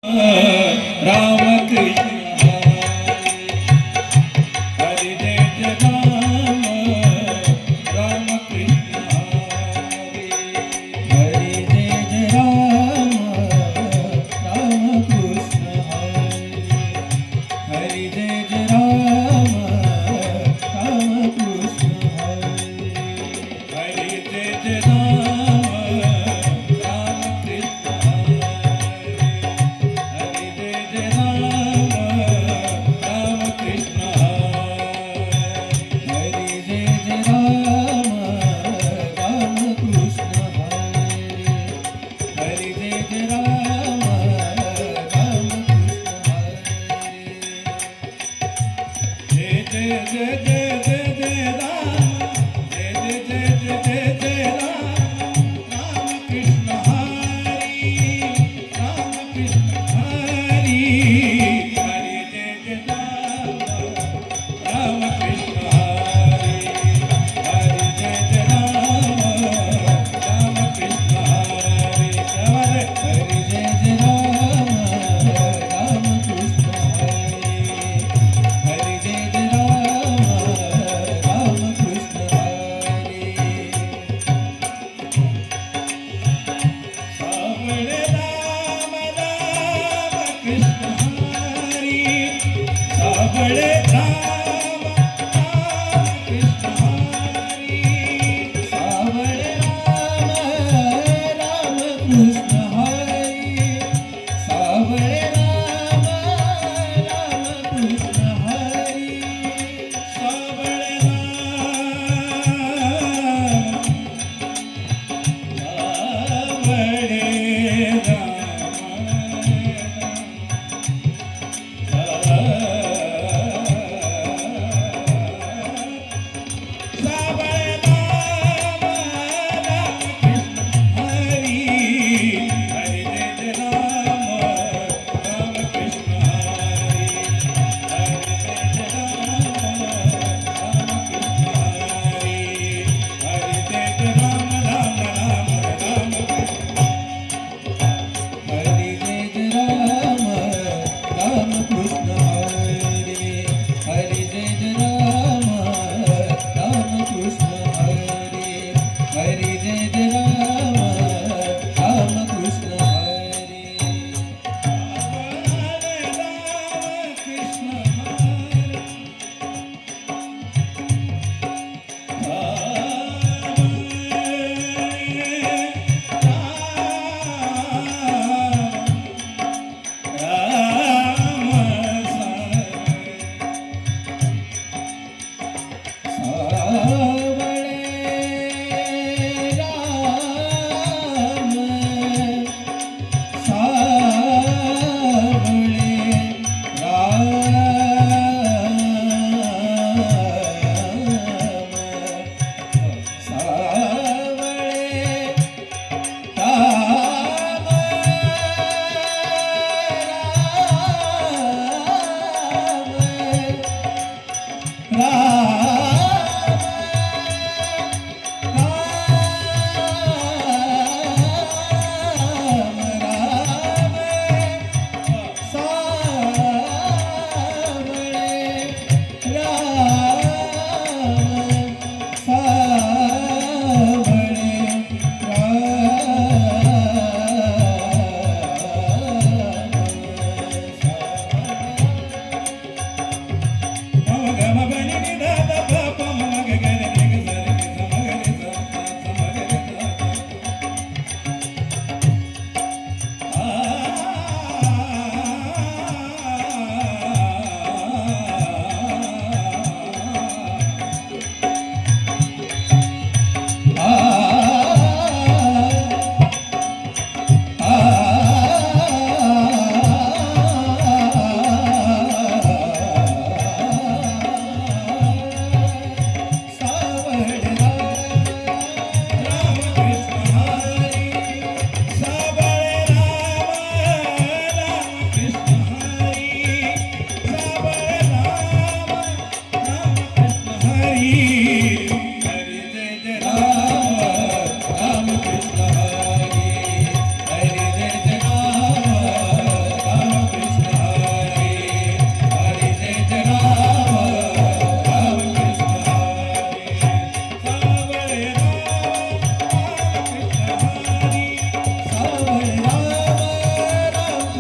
Ram Krishna Hare Jai Ram Ram Krishna Hare Jai Ram Ram Krishna Hare Jai Ram Ram Krishna Hare Jai Ram Ram Krishna Hare Jai Ram Ram Krishna Hare Jai Ram Ram Krishna Hare Jai Ram Ram Krishna Jai Jai Jai Jai Jai Jai Ram Jai Jai Jai Jai Jai Jai Ram Ram Krishna Hari Ram Krishna Hari Hare Jai Jai Ram Ram Krishna Hari Hare Jai Jai Ram Ram Krishna Hari Hare Jai Jai Ram Ram Krishna Hari Hare Jai Jai Ram Ram Krishna Hari Sawale Ram Ram Krishna Hari Sawale Ram Ram Krishna Hari Sawale Ram Ram Krishna Hari Sawale Ram Ram Krishna Hari Sawale Ram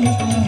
Krishna